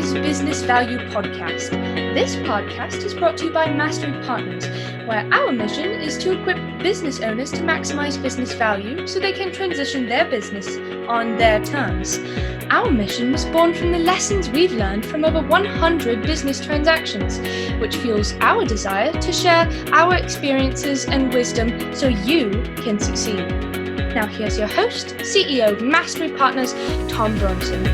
Maximize Business Value podcast. This podcast is brought to you by Mastery Partners, where our mission is to equip business owners to maximize business value so they can transition their business on their terms. Our mission was born from the lessons we've learned from over 100 business transactions, which fuels our desire to share our experiences and wisdom so you can succeed. Now here's your host, CEO of Mastery Partners, Tom Bronson.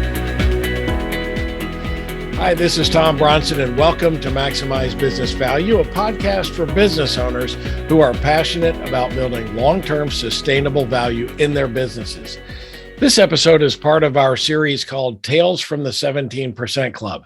Hi, this is Tom Bronson, and welcome to Maximize Business Value, a podcast for business owners who are passionate about building long-term sustainable value in their businesses. This episode is part of our series called Tales from the 17% Club.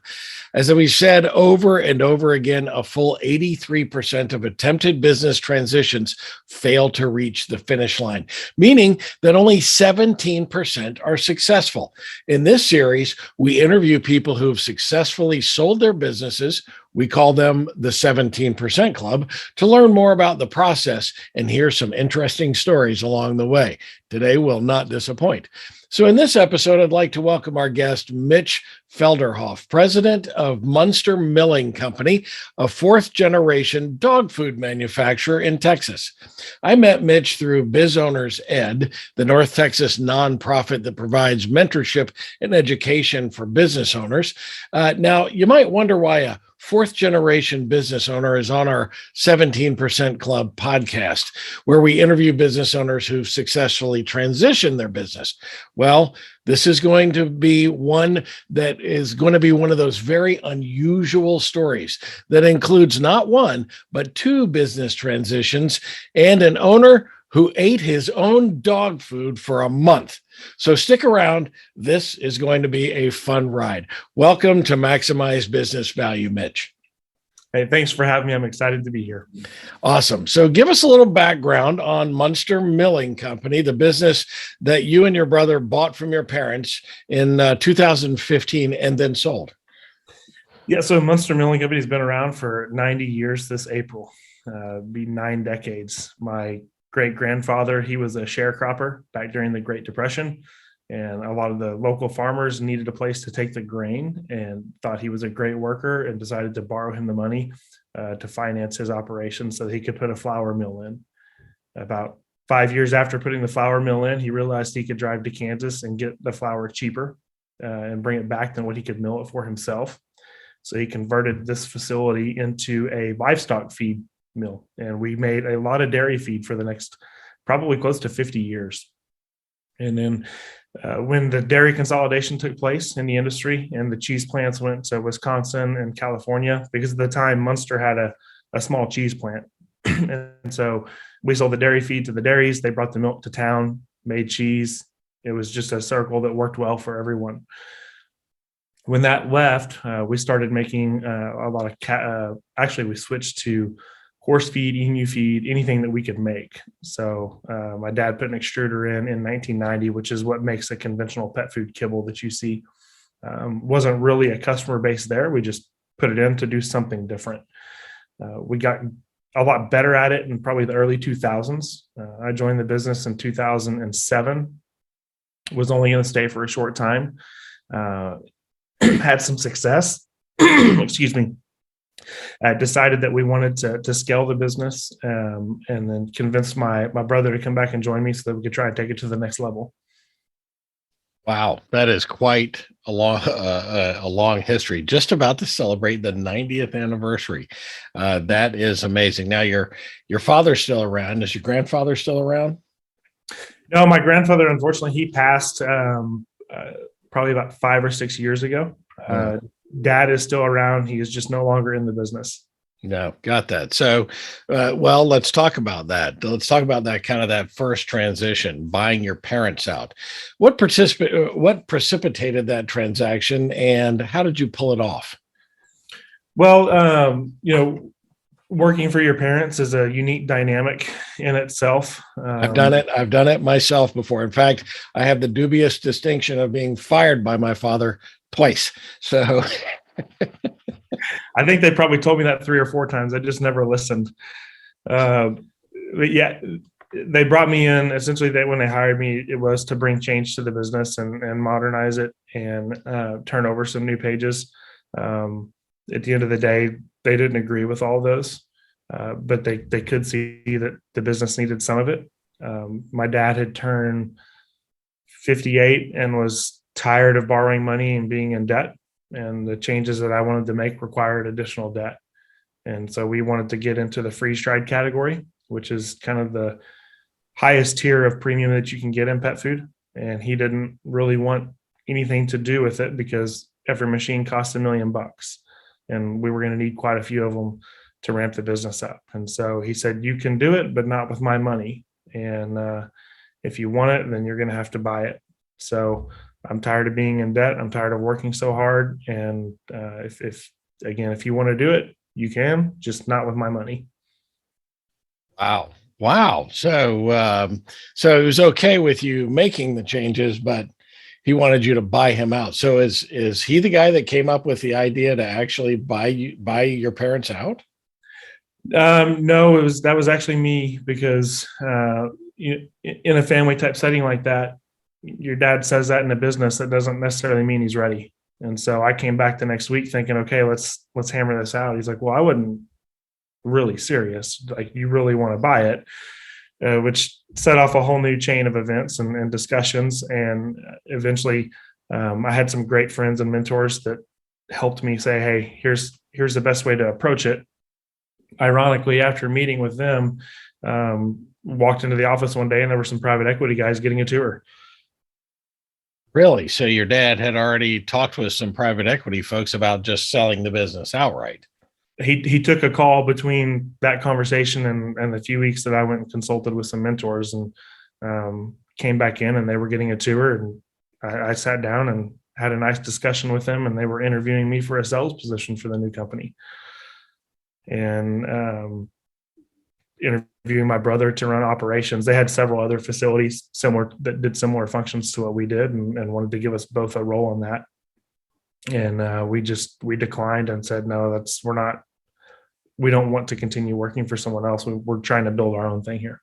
As we've said over and over again, a full 83% of attempted business transitions fail to reach the finish line, meaning that only 17% are successful. In this series, we interview people who have successfully sold their businesses. We call them the 17% Club, to learn more about the process and hear some interesting stories along the way. Today will not disappoint. So in this episode, I'd like to welcome our guest, Mitch Felderhoff, president of Muenster Milling Company, a fourth-generation dog food manufacturer in Texas. I met Mitch through Biz Owners Ed, the North Texas nonprofit that provides mentorship and education for business owners. Now, you might wonder why a fourth-generation business owner is on our 17% Club podcast, where we interview business owners who've successfully transitioned their business. Well, this is going to be one that is going to be one of those very unusual stories that includes not one, but two business transitions and an owner who ate his own dog food for a month. So stick around. This is going to be a fun ride. Welcome to Maximize Business Value, Mitch. Hey, thanks for having me. I'm excited to be here. Awesome. So give us a little background on Muenster Milling Company, the business that you and your brother bought from your parents in 2015 and then sold. Yeah, so Muenster Milling Company has been around for 90 years this April, be 9 decades. My great-grandfather, he was a sharecropper back during the Great Depression, and a lot of the local farmers needed a place to take the grain and thought he was a great worker and decided to borrow him the money to finance his operation so that he could put a flour mill in. About 5 years after putting the flour mill in, he realized he could drive to Kansas and get the flour cheaper and bring it back than what he could mill it for himself. So he converted this facility into a livestock feed mill, and we made a lot of dairy feed for the next probably close to 50 years. And then when the dairy consolidation took place in the industry and the cheese plants went to Wisconsin and California, because at the time Muenster had a small cheese plant. And so we sold the dairy feed to the dairies. They brought the milk to town, made cheese. It was just a circle that worked well for everyone. When that left, we started making a lot of actually we switched to horse feed, emu feed, anything that we could make. So my dad put an extruder in 1990, which is what makes a conventional pet food kibble that you see. Wasn't really a customer base there. We just put it in to do something different. We got a lot better at it in probably the early 2000s. I joined the business in 2007, was only going to stay for a short time, had some success, excuse me. Decided that we wanted to scale the business, and then convinced my brother to come back and join me so that we could try and take it to the next level. Wow, that is quite a long history. Just about to celebrate the 90th anniversary. That is amazing. Now your father's still around. Is your grandfather still around? No, my grandfather, unfortunately, he passed probably about 5 or 6 years ago. Dad is still around. He is just no longer in the business. No, got that. So, well, let's talk about that. Let's talk about that kind of that first transition, buying your parents out. What precipitated that transaction, and how did you pull it off? Well, working for your parents is a unique dynamic in itself. I've done it myself before. In fact, I have the dubious distinction of being fired by my father twice. So I think they probably told me that 3 or 4 times. I just never listened. But yeah, they brought me in. Essentially, when they hired me, it was to bring change to the business and modernize it and turn over some new pages. At the end of the day, they didn't agree with all of those, but they could see that the business needed some of it. My dad had turned 58 and was tired of borrowing money and being in debt. And the changes that I wanted to make required additional debt. And so we wanted to get into the freeze-dried category, which is kind of the highest tier of premium that you can get in pet food. And he didn't really want anything to do with it because every machine cost $1 million. And we were going to need quite a few of them to ramp the business up. And so he said, you can do it, but not with my money. And if you want it, then you're going to have to buy it. So I'm tired of being in debt. I'm tired of working so hard. And if you want to do it, you can, just not with my money. Wow. So it was okay with you making the changes, but he wanted you to buy him out. So is he the guy that came up with the idea to actually buy your parents out? No, that was actually me, because in a family type setting like that, your dad says that in a business, that doesn't necessarily mean he's ready. And so I came back the next week thinking, okay, let's hammer this out. He's like, well, I wasn't really serious. Like, you really want to buy it, which set off a whole new chain of events and discussions. And eventually I had some great friends and mentors that helped me say, hey, here's the best way to approach it. Ironically, after meeting with them, walked into the office one day and there were some private equity guys getting a tour. Really? So your dad had already talked with some private equity folks about just selling the business outright. He took a call between that conversation and the few weeks that I went and consulted with some mentors, and came back in and they were getting a tour, and I sat down and had a nice discussion with them, and they were interviewing me for a sales position for the new company, and interviewing my brother to run operations. They had several other facilities that did similar functions to what we did, and wanted to give us both a role in that. And we declined and said, no, we don't want to continue working for someone else. We're trying to build our own thing here.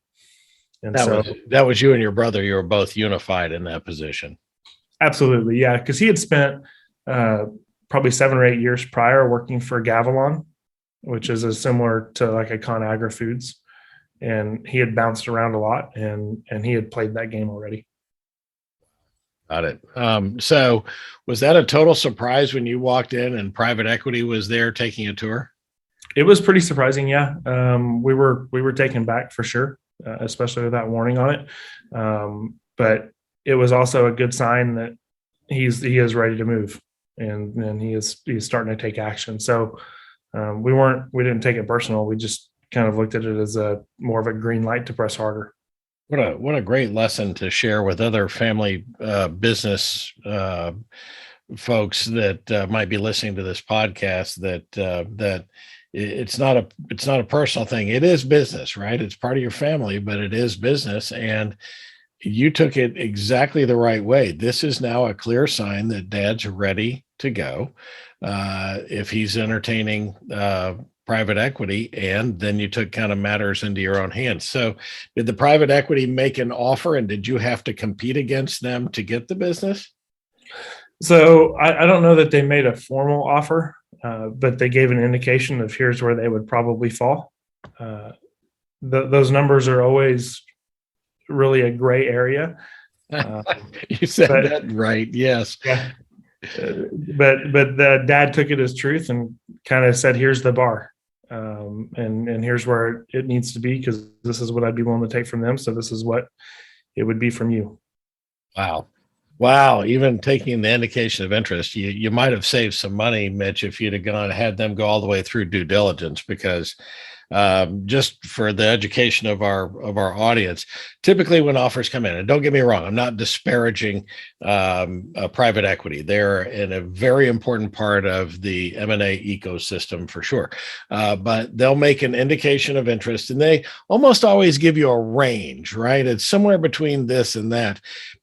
And that was you and your brother. You were both unified in that position. Absolutely. Yeah. Cause he had spent probably 7 or 8 years prior working for Gavilon, which is similar to like a ConAgra Foods. And he had bounced around a lot, and he had played that game already. Got it. So was that a total surprise when you walked in and private equity was there taking a tour? It was pretty surprising. Yeah. We were taken back for sure, especially with that warning on it. But it was also a good sign that he is ready to move, and he's starting to take action. So we didn't take it personal. We just kind of looked at it as more of a green light to press harder. What a great lesson to share with other family business folks that might be listening to this podcast, that it's not a personal thing. It is business, right? It's part of your family, but it is business. And you took it exactly the right way. This is now a clear sign that Dad's ready to go. If he's entertaining private equity, and then you took kind of matters into your own hands. So did the private equity make an offer, and did you have to compete against them to get the business? So I don't know that they made a formal offer, but they gave an indication of here's where they would probably fall. Those numbers are always really a gray area. You said that right. Yes. Yeah. But the dad took it as truth and kind of said, here's the bar. And here's where it needs to be, because this is what I'd be willing to take from them. So this is what it would be from you. Wow. Even taking the indication of interest, you might have saved some money, Mitch, if you'd have had them go all the way through due diligence, because just for the education of our audience, typically when offers come in, and don't get me wrong, I'm not disparaging private equity. They're in a very important part of the M&A ecosystem for sure. But they'll make an indication of interest, and they almost always give you a range, right? It's somewhere between this and that.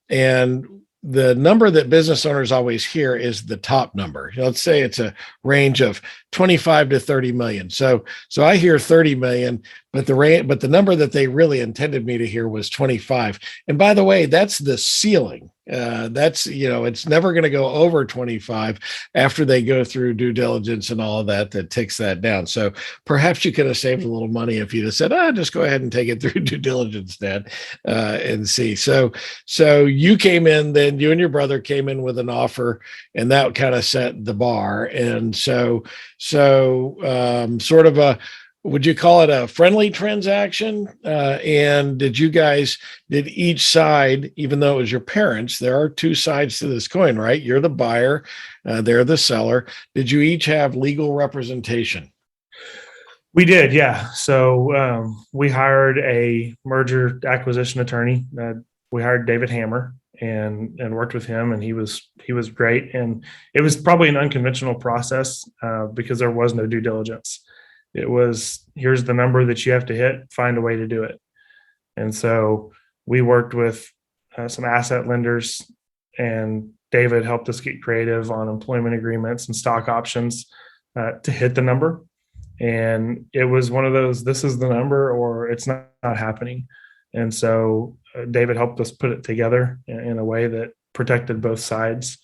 And the number that business owners always hear is the top number. Let's say it's a range of 25 to 30 million. So I hear 30 million. but the number that they really intended me to hear was 25. And by the way, that's the ceiling. That's, it's never going to go over 25 after they go through due diligence and all of that ticks that down. So perhaps you could have saved a little money if you'd have said, just go ahead and take it through due diligence, Dad, and see. So you came in, then you and your brother came in with an offer, and that kind of set the bar. And so sort of would you call it a friendly transaction? And did each side, even though it was your parents, there are two sides to this coin, right? You're the buyer, they're the seller. Did you each have legal representation? We did, yeah. So we hired a merger acquisition attorney. We hired David Hammer and worked with him, and he was great. And it was probably an unconventional process because there was no due diligence. It was, here's the number that you have to hit, find a way to do it. And so we worked with some asset lenders, and David helped us get creative on employment agreements and stock options to hit the number. And it was one of those, this is the number or it's not happening. And so David helped us put it together in a way that protected both sides.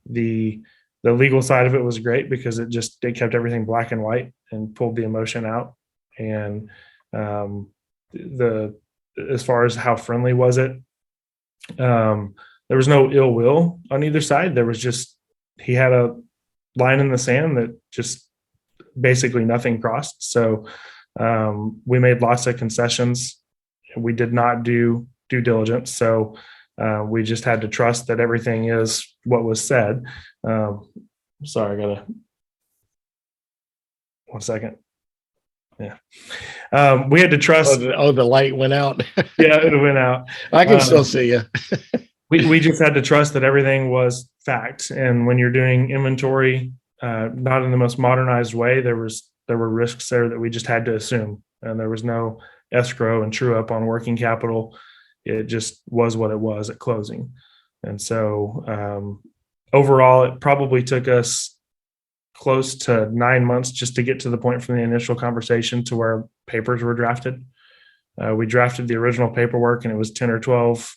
The legal side of it was great because it kept everything black and white and pulled the emotion out. And as far as how friendly was it, there was no ill will on either side. There was just, he had a line in the sand that just basically nothing crossed. So we made lots of concessions. We did not do due diligence. So we just had to trust that everything is what was said. Sorry, I gotta, 1 second. Yeah. We had to trust. The light went out. Yeah, it went out. I can still see you. we just had to trust that everything was fact. And when you're doing inventory, not in the most modernized way, there were risks there that we just had to assume. And there was no escrow and true up on working capital. It just was what it was at closing. And so overall, it probably took us close to 9 months just to get to the point from the initial conversation to where papers were drafted. We drafted the original paperwork and it was 10 or 12.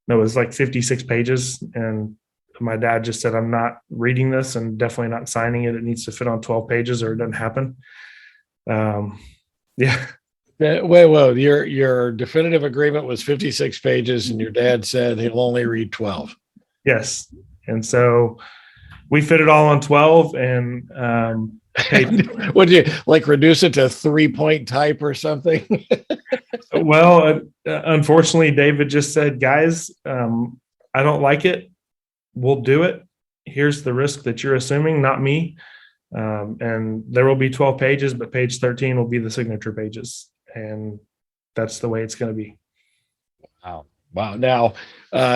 No, it was like 56 pages. And my dad just said, I'm not reading this and definitely not signing it. It needs to fit on 12 pages or it doesn't happen. Yeah. Wait, your definitive agreement was 56 pages and your dad said he'll only read 12. Yes. And so we fit it all on 12 and would you like reduce it to 3-point type or something? Well, unfortunately, David just said, guys, I don't like it. We'll do it. Here's the risk that you're assuming, not me. And there will be 12 pages, but page 13 will be the signature pages. And that's the way it's going to be. Wow. Now,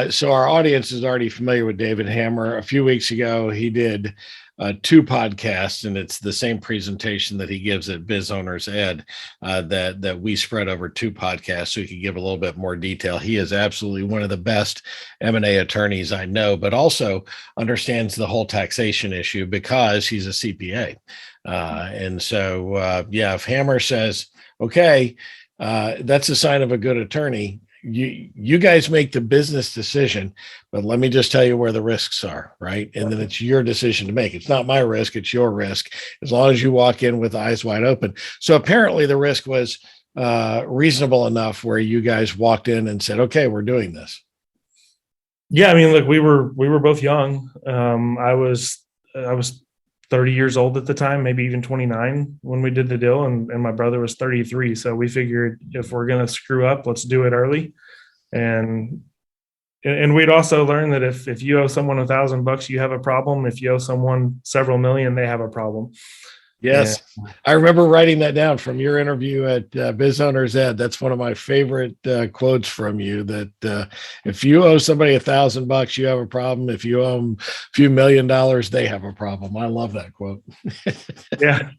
so our audience is already familiar with David Hammer. A few weeks ago, he did 2 podcasts, and it's the same presentation that he gives at Biz Owners Ed that we spread over 2 podcasts so he could give a little bit more detail. He is absolutely one of the best M&A attorneys I know, but also understands the whole taxation issue because he's a CPA. And so, if Hammer says, okay, that's a sign of a good attorney, you guys make the business decision, but let me just tell you where the risks are, right? And then it's your decision to make. It's not my risk, it's your risk, as long as you walk in with eyes wide open. So apparently the risk was reasonable enough where you guys walked in and said, okay, we're doing this. Yeah, I mean, look, we were both young. I was 30 years old at the time, maybe even 29 when we did the deal. And my brother was 33. So we figured if we're going to screw up, let's do it early. And we'd also learned that if you owe someone $1,000, you have a problem. If you owe someone several million, they have a problem. Yes. Yeah. I remember writing that down from your interview at Biz Owners Ed. That's one of my favorite quotes from you, that if you owe somebody $1,000, you have a problem. If you owe them a few $1 million, they have a problem. I love that quote. Yeah,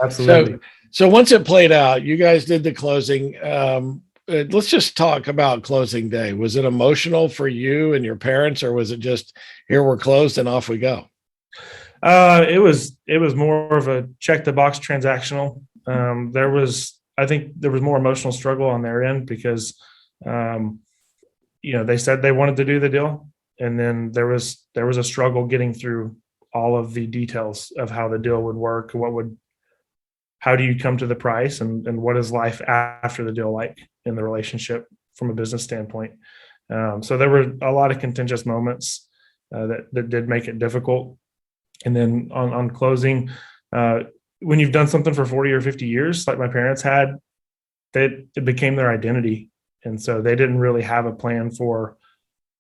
absolutely. So once it played out, you guys did the closing. Let's just talk about closing day. Was it emotional for you and your parents, or was it just, here we're closed and off we go? It was more of a check the box transactional. I think there was more emotional struggle on their end because, they said they wanted to do the deal. And then there was a struggle getting through all of the details of how the deal would work. How do you come to the price, and what is life after the deal like in the relationship from a business standpoint? So there were a lot of contentious moments that did make it difficult. And then on closing, when you've done something for 40 or 50 years, like my parents had, it became their identity. And so they didn't really have a plan for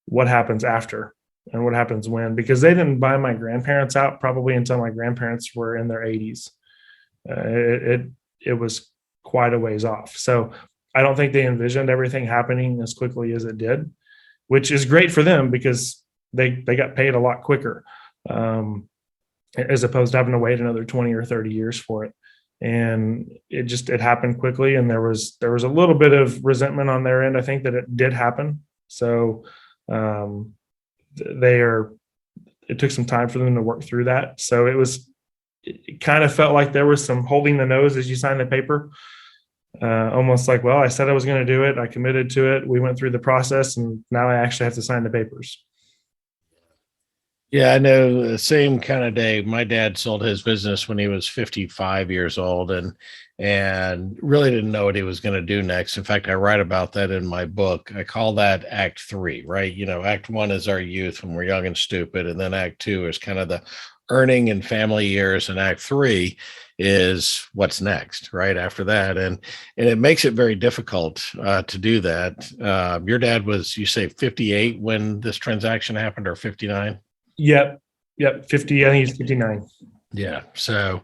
what happens after and what happens when, because they didn't buy my grandparents out probably until my grandparents were in their 80s. It was quite a ways off. So I don't think they envisioned everything happening as quickly as it did, which is great for them because they got paid a lot quicker, as opposed to having to wait another 20 or 30 years for it. And it happened quickly. And there was a little bit of resentment on their end, I think, that it did happen. So it took some time for them to work through that. So it kind of felt like there was some holding the nose as you sign the paper, almost like, well, I said I was going to do it. I committed to it. We went through the process, and now I actually have to sign the papers. Yeah, I know the same kind of day. My dad sold his business when he was 55 years old and really didn't know what he was going to do next. In fact, I write about that in my book. I call that Act 3, right? Act 1 is our youth when we're young and stupid. And then Act 2 is kind of the earning and family years. And Act 3 is what's next, right after that. And it makes it very difficult to do that. Your dad was, you say 58 when this transaction happened, or 59? Yep. 50. I think he's 59. Yeah. So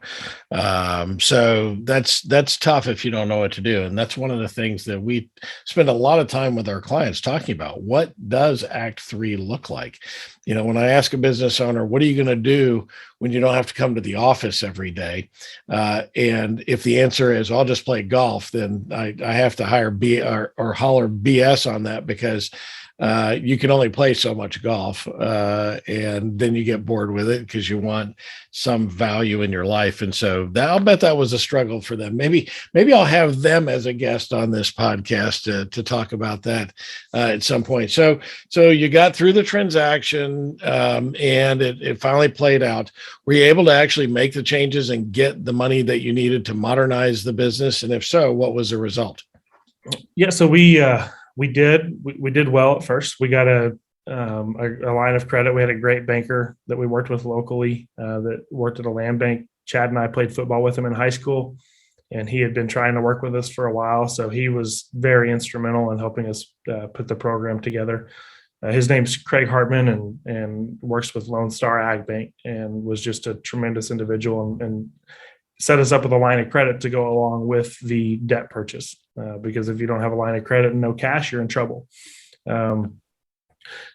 that's tough if you don't know what to do. And that's one of the things that we spend a lot of time with our clients talking about. What does Act 3 look like? When I ask a business owner, what are you going to do when you don't have to come to the office every day? And if the answer is, I'll just play golf, then I have to hire or holler BS on that, because you can only play so much golf, and then you get bored with it because you want some value in your life. And so I'll bet that was a struggle for them. Maybe I'll have them as a guest on this podcast to talk about that at some point. So you got through the transaction, and it finally played out. Were you able to actually make the changes and get the money that you needed to modernize the business? And if so, what was the result? Yeah, so we did well at first. We got a line of credit. We had a great banker that we worked with locally that worked at a land bank. Chad and I played football with him in high school, and he had been trying to work with us for a while. So he was very instrumental in helping us put the program together. His name's Craig Hartman, and works with Lone Star Ag Bank, and was just a tremendous individual and set us up with a line of credit to go along with the debt purchase. Because if you don't have a line of credit and no cash, you're in trouble.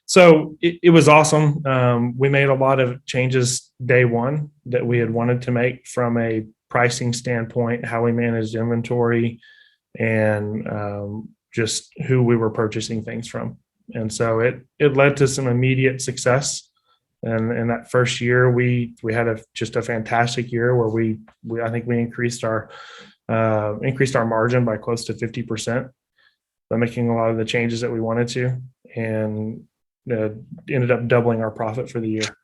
So it was awesome. We made a lot of changes day one that we had wanted to make from a pricing standpoint, how we managed inventory, and just who we were purchasing things from. And so it led to some immediate success. And in that first year, we had just a fantastic year where I think we increased our margin by close to 50% by making a lot of the changes that we wanted to, and ended up doubling our profit for the year.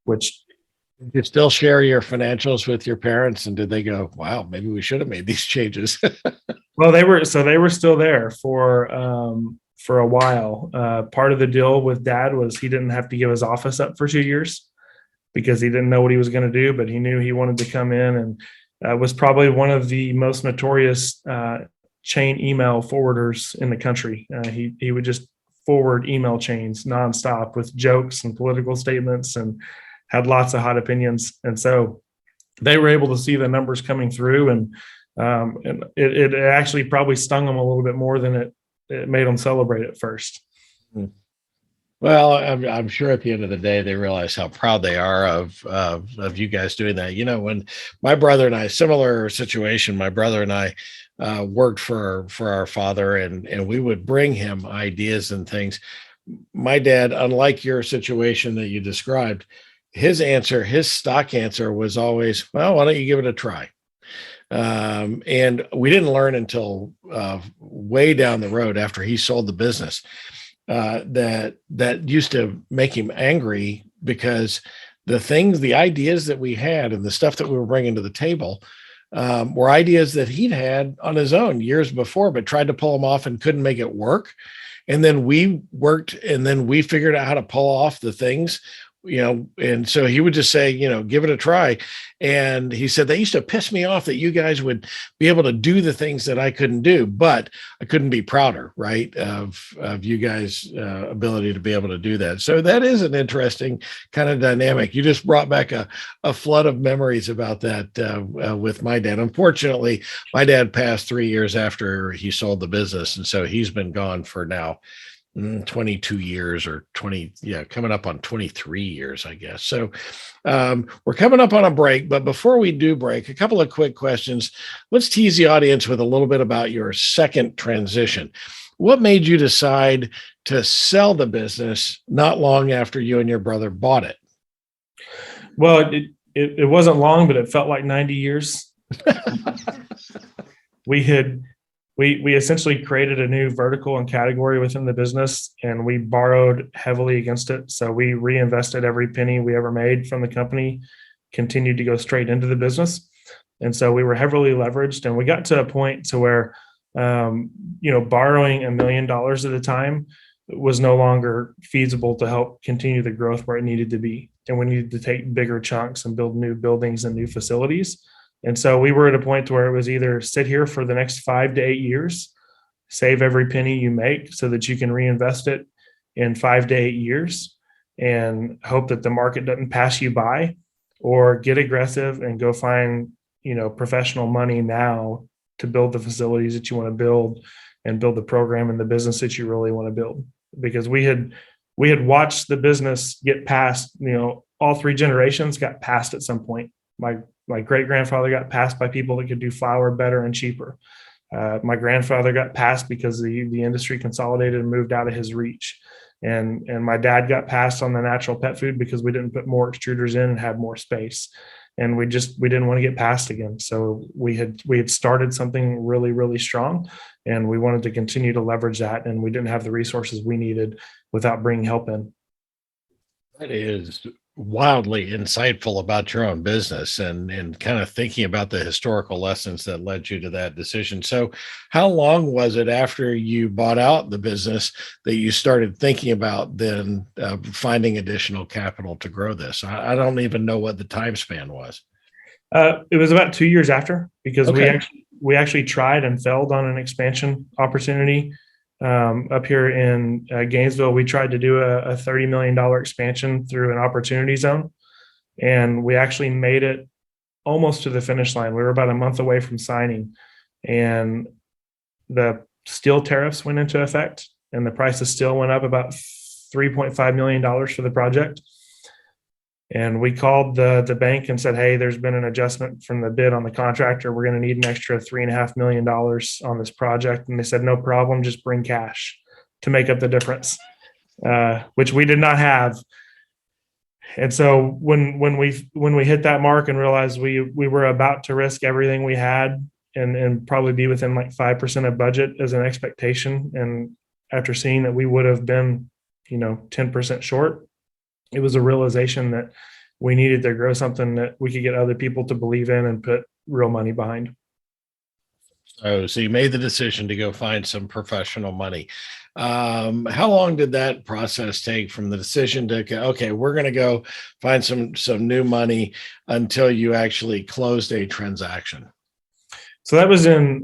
Which, did you still share your financials with your parents, and did they go, "Wow, maybe we should have made these changes"? Well, they were still there for a while. Part of the deal with Dad was he didn't have to give his office up for 2 years because he didn't know what he was going to do, but he knew he wanted to come in, and was probably one of the most notorious chain email forwarders in the country. He would just forward email chains nonstop with jokes and political statements, and had lots of hot opinions. And so they were able to see the numbers coming through, and it actually probably stung them a little bit more than it made them celebrate at first. Well, I'm sure at the end of the day, they realize how proud they are of you guys doing that. When my brother and I, similar situation, my brother and I worked for our father, and we would bring him ideas and things. My dad, unlike your situation that you described, his stock answer was always, well, why don't you give it a try? And we didn't learn until way down the road after he sold the business that used to make him angry, because the ideas that we had and the stuff that we were bringing to the table were ideas that he'd had on his own years before, but tried to pull them off and couldn't make it work. And then we worked, and then we figured out how to pull off the things, and so he would just say, give it a try. And he said, that used to piss me off that you guys would be able to do the things that I couldn't do, but I couldn't be prouder, right, of you guys' ability to be able to do that. So that is an interesting kind of dynamic. You just brought back a flood of memories about that with my dad. Unfortunately, my dad passed 3 years after he sold the business. And so he's been gone for now 22 years or 20, coming up on 23 years, I guess. So we're coming up on a break, but before we do break, a couple of quick questions. Let's tease the audience with a little bit about your second transition. What made you decide to sell the business not long after you and your brother bought it? Well, it wasn't long, but it felt like 90 years. We essentially created a new vertical and category within the business, and we borrowed heavily against it. So we reinvested every penny we ever made from the company, continued to go straight into the business. And so we were heavily leveraged, and we got to a point to where, borrowing $1 million at a time was no longer feasible to help continue the growth where it needed to be. And we needed to take bigger chunks and build new buildings and new facilities. And so we were at a point where it was either sit here for the next 5 to 8 years, save every penny you make so that you can reinvest it in 5 to 8 years and hope that the market doesn't pass you by, or get aggressive and go find, professional money now to build the facilities that you want to build and build the program and the business that you really want to build. Because we had watched the business get passed, all 3 generations got passed at some point. My great-grandfather got passed by people that could do flour better and cheaper. My grandfather got passed because the industry consolidated and moved out of his reach. And my dad got passed on the natural pet food because we didn't put more extruders in and have more space. And we didn't want to get passed again. So we had started something really, really strong, and we wanted to continue to leverage that. And we didn't have the resources we needed without bringing help in. That is wildly insightful about your own business and kind of thinking about the historical lessons that led you to that decision. So how long was it after you bought out the business that you started thinking about then finding additional capital to grow this? I don't even know what the time span was. It was about 2 years after, because Okay. we actually tried and failed on an expansion opportunity. Up here in Gainesville, we tried to do a $30 million expansion through an opportunity zone, and we actually made it almost to the finish line. We were about a month away from signing, and the steel tariffs went into effect, and the price of steel went up about $3.5 million for the project. And we called the bank and said, hey, there's been an adjustment from the bid on the contractor. We're going to need an extra $3.5 million on this project. And they said, no problem, just bring cash to make up the difference, which we did not have. And so when we hit that mark and realized we were about to risk everything we had and probably be within like 5% of budget as an expectation, and after seeing that we would have been 10% short, it was a realization that we needed to grow something that we could get other people to believe in and put real money behind. So you made the decision to go find some professional money. How long did that process take from the decision to, okay, we're going to go find some new money until you actually closed a transaction? So that was in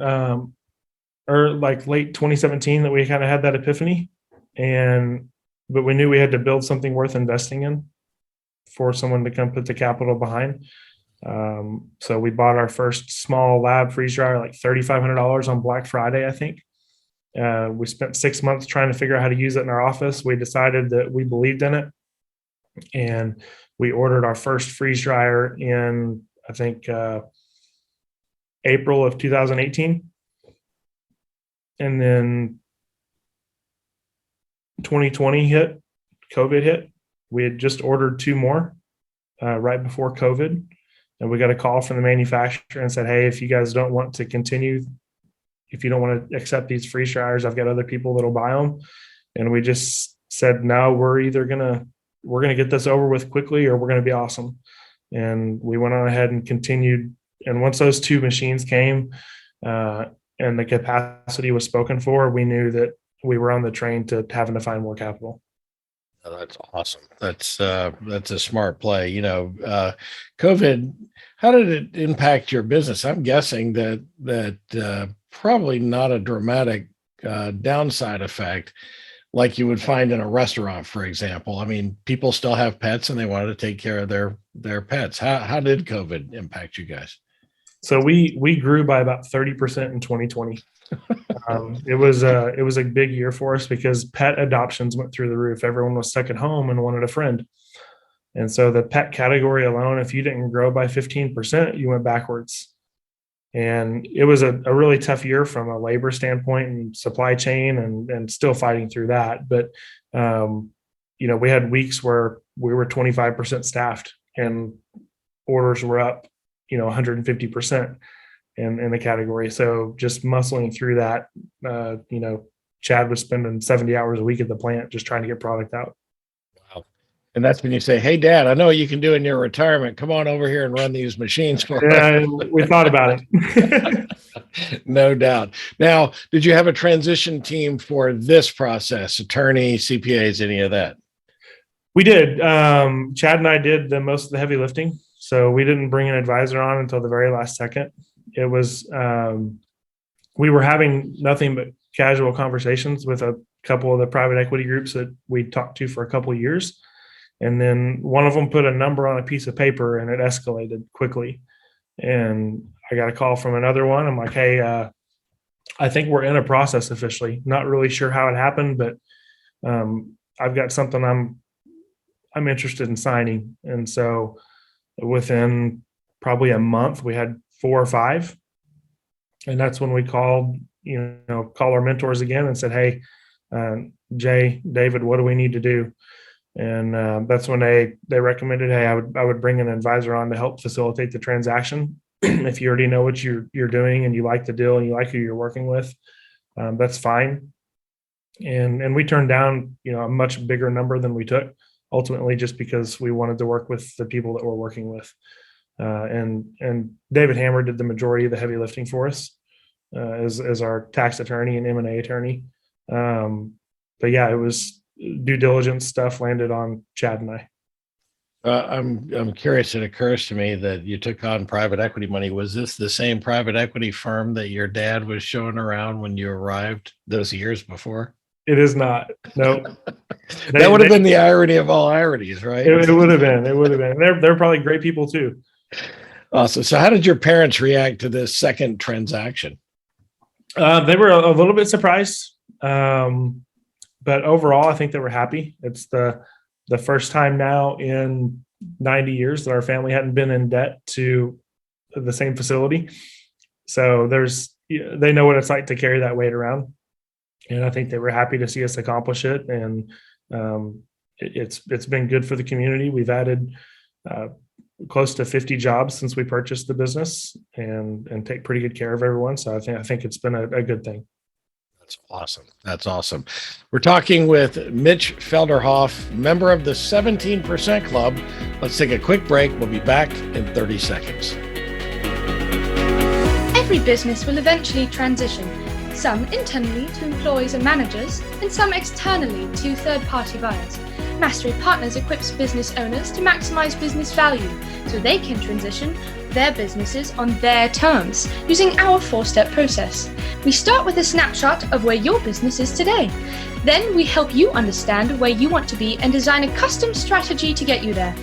late 2017 that we kind of had that epiphany, but we knew we had to build something worth investing in for someone to come put the capital behind. So we bought our first small lab freeze dryer, like $3,500 on Black Friday, I think. We spent 6 months trying to figure out how to use it in our office. We decided that we believed in it, and we ordered our first freeze dryer in, I think, April of 2018. And then 2020 hit, COVID hit. We had just ordered 2 more right before COVID. And we got a call from the manufacturer and said, hey, if you guys don't want to continue, if you don't want to accept these freeze dryers, I've got other people that'll buy them. And we just said, no, we're going to get this over with quickly, or we're going to be awesome. And we went on ahead and continued. And once those 2 machines came and the capacity was spoken for, we knew that we were on the train to having to find more capital. Oh, that's awesome. That's a smart play. COVID, how did it impact your business? I'm guessing that probably not a dramatic downside effect like you would find in a restaurant, for example. I mean, people still have pets and they wanted to take care of their pets. How did COVID impact you guys? So we grew by about 30% in 2020. It was a big year for us because pet adoptions went through the roof. Everyone was stuck at home and wanted a friend. And so the pet category alone, if you didn't grow by 15%, you went backwards. And it was a really tough year from a labor standpoint and supply chain and still fighting through that. But, we had weeks where we were 25% staffed and orders were up, 150% in the category. So just muscling through that, Chad was spending 70 hours a week at the plant just trying to get product out. Wow. And that's when you say, hey, Dad, I know what you can do in your retirement. Come on over here and run these machines for us. Yeah, we thought about it. No doubt. Now, did you have a transition team for this process? Attorney, CPAs, any of that? We did. Chad and I did most of the heavy lifting. So we didn't bring an advisor on until the very last second. It was, we were having nothing but casual conversations with a couple of the private equity groups that we talked to for a couple of years. And then one of them put a number on a piece of paper and it escalated quickly. And I got a call from another one. I'm like, hey, I think we're in a process officially. Not really sure how it happened, but I've got something I'm interested in signing. And so within probably a month, we had 4 or 5. And that's when we called our mentors again and said, hey, Jay, David, what do we need to do? And that's when they recommended, hey, I would bring an advisor on to help facilitate the transaction. If you already know what you're doing and you like the deal and you like who you're working with, that's fine. And we turned down, a much bigger number than we took, ultimately, just because we wanted to work with the people that we're working with. And David Hammer did the majority of the heavy lifting for us as our tax attorney and M&A attorney. But yeah, it was due diligence stuff landed on Chad and I. I'm curious. It occurs to me that you took on private equity money. Was this the same private equity firm that your dad was showing around when you arrived those years before? It is not. No. That would have been the irony of all ironies, right? It would have been. It would have been. They're probably great people too. Awesome. So how did your parents react to this second transaction? They were a little bit surprised. But overall, I think they were happy. It's the first time now in 90 years that our family hadn't been in debt to the same facility. So they know what it's like to carry that weight around. And I think they were happy to see us accomplish it. And it's been good for the community. We've added close to 50 jobs since we purchased the business and take pretty good care of everyone. So I think it's been a good thing. That's awesome. That's awesome. We're talking with Mitch Felderhoff, member of the 17% Club. Let's take a quick break. We'll be back in 30 seconds. Every business will eventually transition, some internally to employees and managers, and some externally to third-party buyers. Mastery Partners equips business owners to maximize business value so they can transition their businesses on their terms using our 4-step process. We start with a snapshot of where your business is today. Then we help you understand where you want to be and design a custom strategy to get you there.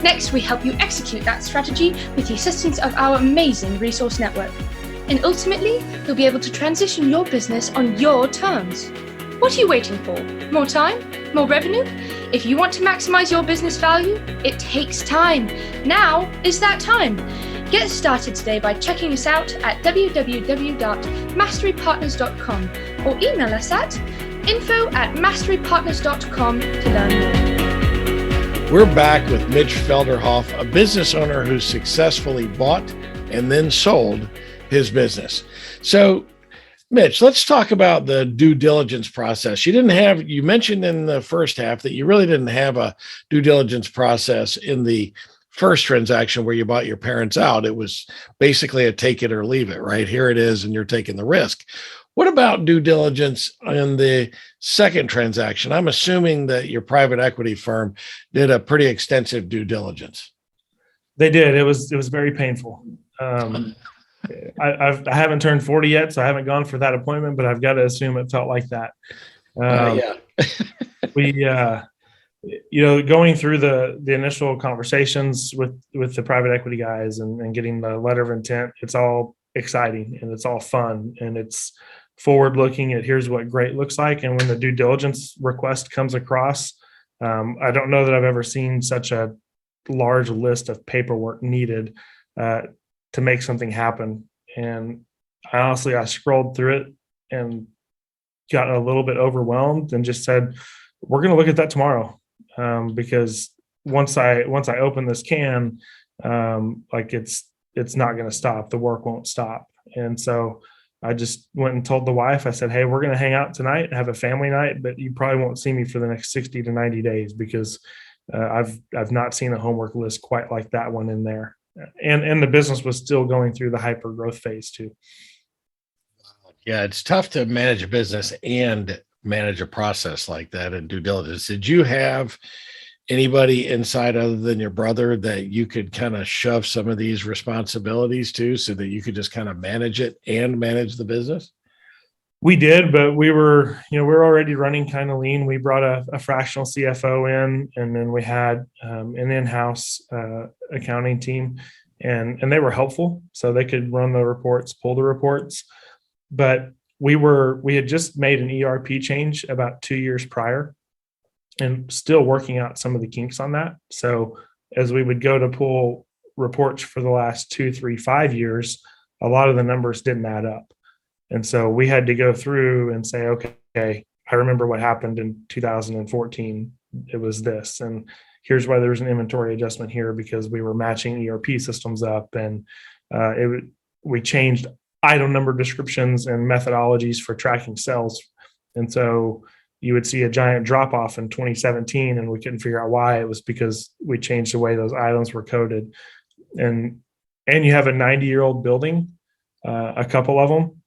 Next, we help you execute that strategy with the assistance of our amazing resource network. And ultimately, you'll be able to transition your business on your terms. What are you waiting for? More time? More revenue? If you want to maximize your business value, it takes time. Now is that time. Get started today by checking us out at www.masterypartners.com or email us at info@masterypartners.com to learn more. We're back with Mitch Felderhoff, a business owner who successfully bought and then sold his business. So, Mitch, let's talk about the due diligence process. You mentioned in the first half that you really didn't have a due diligence process in the first transaction where you bought your parents out. It was basically a take it or leave it, right? Here it is, and you're taking the risk. What about due diligence in the second transaction? I'm assuming that your private equity firm did a pretty extensive due diligence. They did. It was very painful. I haven't turned 40 yet, so I haven't gone for that appointment, but I've got to assume it felt like that. Yeah. We, going through the initial conversations with the private equity guys and getting the letter of intent, it's all exciting and it's all fun and it's forward looking at here's what great looks like. And when the due diligence request comes across, I don't know that I've ever seen such a large list of paperwork needed to make something happen. And honestly, I scrolled through it and got a little bit overwhelmed and just said, we're going to look at that tomorrow. Because once I open this can, it's not going to stop. The work won't stop. And so I just went and told the wife, I said, hey, we're going to hang out tonight and have a family night, but you probably won't see me for the next 60 to 90 days because I've not seen a homework list quite like that one in there. And the business was still going through the hyper growth phase too. Yeah, it's tough to manage a business and manage a process like that in due diligence. Did you have anybody inside other than your brother that you could kind of shove some of these responsibilities to so that you could just kind of manage it and manage the business? We did, but we were already running kind of lean. We brought a fractional CFO in, and then we had an in-house accounting team, and they were helpful. So they could run the reports, pull the reports. But we had just made an ERP change about 2 years prior and still working out some of the kinks on that. So as we would go to pull reports for the last 2, 3, 5 years, a lot of the numbers didn't add up. And so we had to go through and say, okay, I remember what happened in 2014. It was this. And here's why there was an inventory adjustment here because we were matching ERP systems up. And we changed item number descriptions and methodologies for tracking sales. And so you would see a giant drop off in 2017 and we couldn't figure out why. It was because we changed the way those items were coded. And you have a 90-year-old building, a couple of them,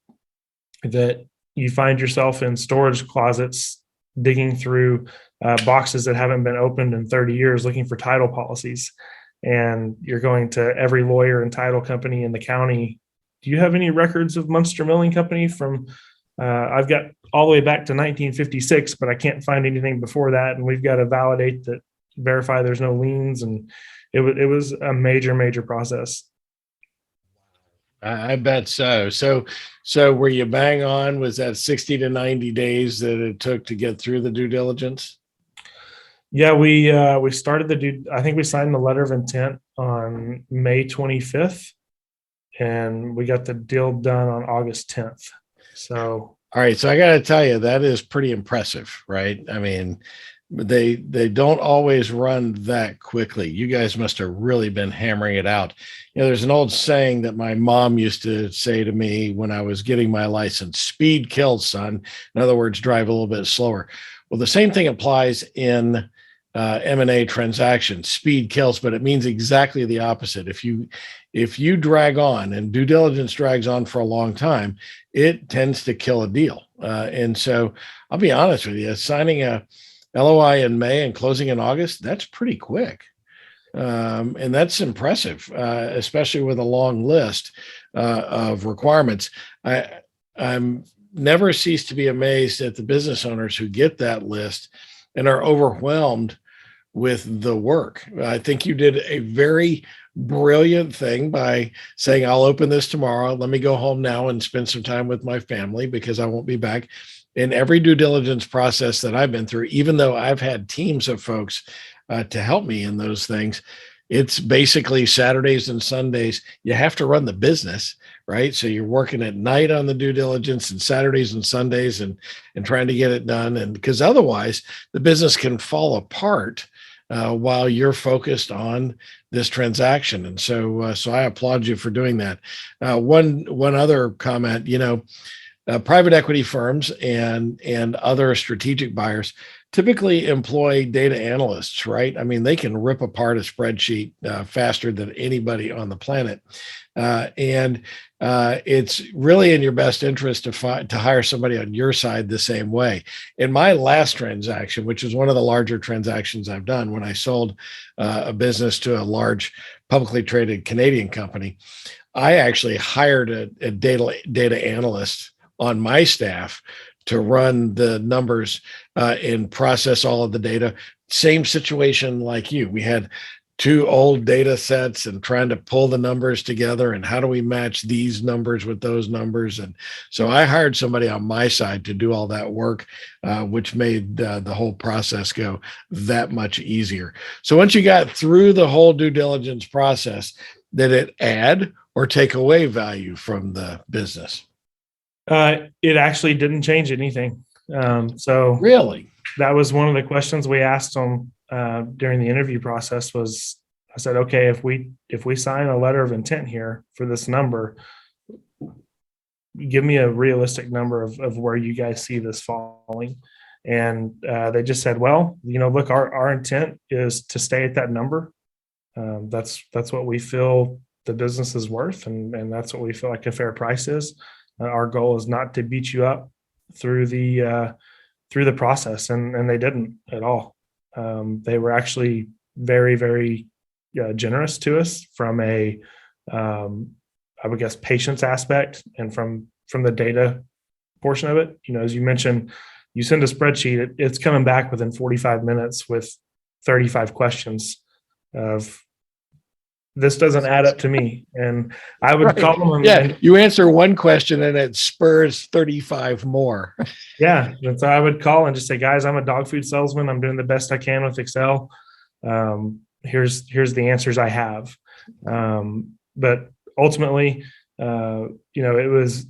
that you find yourself in storage closets digging through boxes that haven't been opened in 30 years looking for title policies. And you're going to every lawyer and title company in the county. Do you have any records of Muenster Milling Company from I've got all the way back to 1956, but I can't find anything before that. And we've got to verify there's no liens. And it was a major process. I bet so. So were you bang on? Was that 60 to 90 days that it took to get through the due diligence? Yeah, we started I think we signed the letter of intent on May 25th and we got the deal done on August 10th. So, all right. So I got to tell you, that is pretty impressive, right? I mean, they don't always run that quickly. You guys must have really been hammering it out. There's an old saying that my mom used to say to me when I was getting my license: speed kills, son. In other words, drive a little bit slower. Well, the same thing applies in M&A transactions. Speed kills, but it means exactly the opposite. If you drag on, and due diligence drags on for a long time, it tends to kill a deal. And so I'll be honest with you, signing a LOI in May and closing in August, that's pretty quick. And that's impressive, especially with a long list of requirements. I'm never cease to be amazed at the business owners who get that list and are overwhelmed with the work. I think you did a very brilliant thing by saying, I'll open this tomorrow. Let me go home now and spend some time with my family because I won't be back. In every due diligence process that I've been through, even though I've had teams of folks to help me in those things, it's basically Saturdays and Sundays. You have to run the business, right? So you're working at night on the due diligence and Saturdays and Sundays and trying to get it done. And because otherwise the business can fall apart while you're focused on this transaction. And so I applaud you for doing that. One other comment, private equity firms and other strategic buyers typically employ data analysts, right? I mean, they can rip apart a spreadsheet faster than anybody on the planet. And it's really in your best interest to hire somebody on your side the same way. In my last transaction, which is one of the larger transactions I've done, when I sold a business to a large publicly traded Canadian company, I actually hired a data analyst on my staff to run the numbers and process all of the data. Same situation like you. We had two old data sets and trying to pull the numbers together, and how do we match these numbers with those numbers? And so I hired somebody on my side to do all that work, which made the whole process go that much easier. So once you got through the whole due diligence process, did it add or take away value from the business? It actually didn't change anything. So really, that was one of the questions we asked them during the interview process. Was I said, okay, if we sign a letter of intent here for this number, give me a realistic number of where you guys see this falling. And they just said, well, look, our intent is to stay at that number. That's what we feel the business is worth, and that's what we feel like a fair price is. Our goal is not to beat you up through the process, and they didn't at all. They were actually very, very generous to us from a, I would guess, patience aspect, and from the data portion of it. As you mentioned, you send a spreadsheet, it's coming back within 45 minutes with 35 questions of, this doesn't add up to me. And I would call them. You answer one question and it spurs 35 more. Yeah. And so I would call and just say, guys, I'm a dog food salesman. I'm doing the best I can with Excel. Here's the answers I have. But ultimately, there was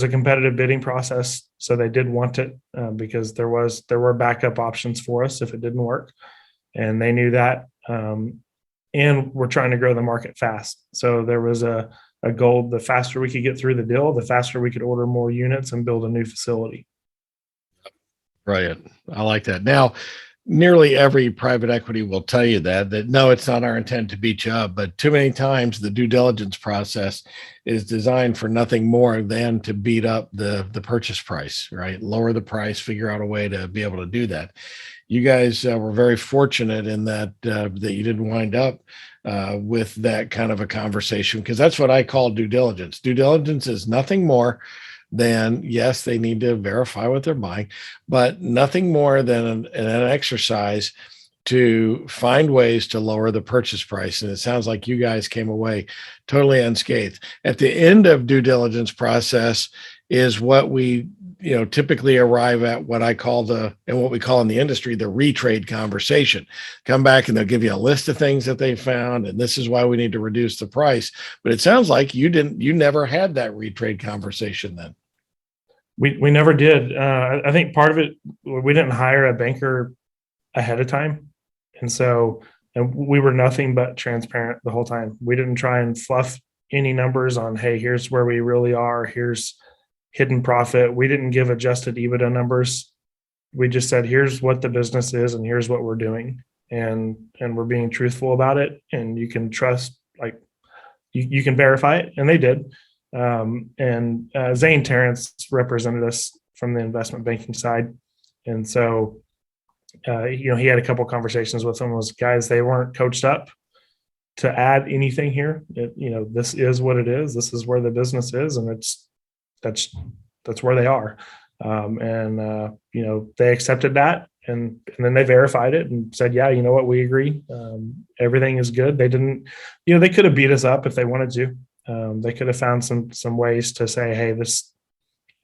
a competitive bidding process. So they did want it because there were backup options for us if it didn't work. And they knew that. And we're trying to grow the market fast. So there was a goal: the faster we could get through the deal, the faster we could order more units and build a new facility. Brilliant. I like that. Now, nearly every private equity will tell you that no, it's not our intent to beat you up, but too many times the due diligence process is designed for nothing more than to beat up the purchase price, right? Lower the price, figure out a way to be able to do that. You guys were very fortunate in that you didn't wind up with that kind of a conversation, because that's what I call due diligence. Due diligence is nothing more than, yes, they need to verify what they're buying, but nothing more than an exercise to find ways to lower the purchase price. And it sounds like you guys came away totally unscathed. At the end of due diligence process is what we typically arrive at, what I call and what we call in the industry, the retrade conversation. Come back and they'll give you a list of things that they found, and this is why we need to reduce the price. But it sounds like you never had that retrade conversation then. We never did. I think part of it, we didn't hire a banker ahead of time. And we were nothing but transparent the whole time. We didn't try and fluff any numbers on, hey, here's where we really are. Here's hidden profit. We didn't give adjusted EBITDA numbers. We just said, here's what the business is and here's what we're doing. And we're being truthful about it. And you can trust, like, you can verify it. And they did. Zane Terrence represented us from the investment banking side. And so, he had a couple of conversations with them. Was, guys, they weren't coached up to add anything here. This is what it is. This is where the business is. And that's where they are. They accepted that. And then they verified it and said, yeah, you know what, we agree. Everything is good. They didn't, they could have beat us up if they wanted to. They could have found some ways to say, hey, this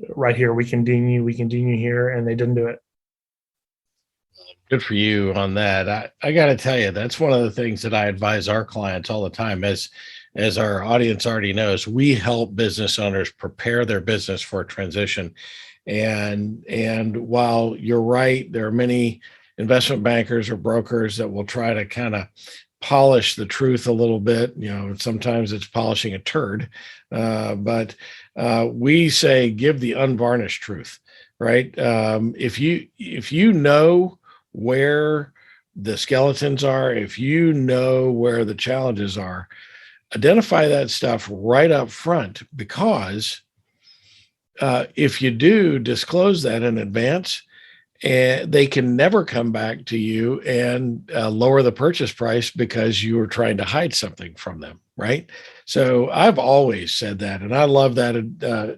right here, we can ding you here. And they didn't do it. Good for you on that. I got to tell you, that's one of the things that I advise our clients all the time. As our audience already knows, we help business owners prepare their business for a transition. And while you're right, there are many investment bankers or brokers that will try to kind of polish the truth a little bit. Sometimes it's polishing a turd, but we say give the unvarnished truth, right? If you know where the skeletons are, if you know where the challenges are, identify that stuff right up front, because if you do disclose that in advance, and they can never come back to you and lower the purchase price because you were trying to hide something from them, right? So I've always said that, and I love that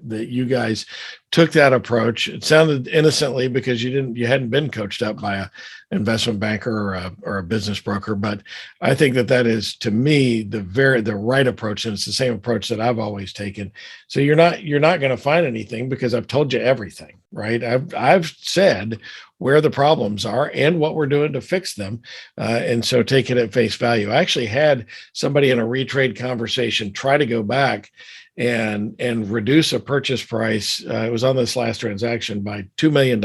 that you guys took that approach. It sounded innocently because you hadn't been coached up by a investment banker or a business broker, but I think that is, to me, the right approach, and it's the same approach that I've always taken. So you're not going to find anything because I've told you everything, right? I've said where the problems are and what we're doing to fix them, and so take it at face value. I actually had somebody in a retrade conversation try to go back and reduce a purchase price. It was on this last transaction by $2 million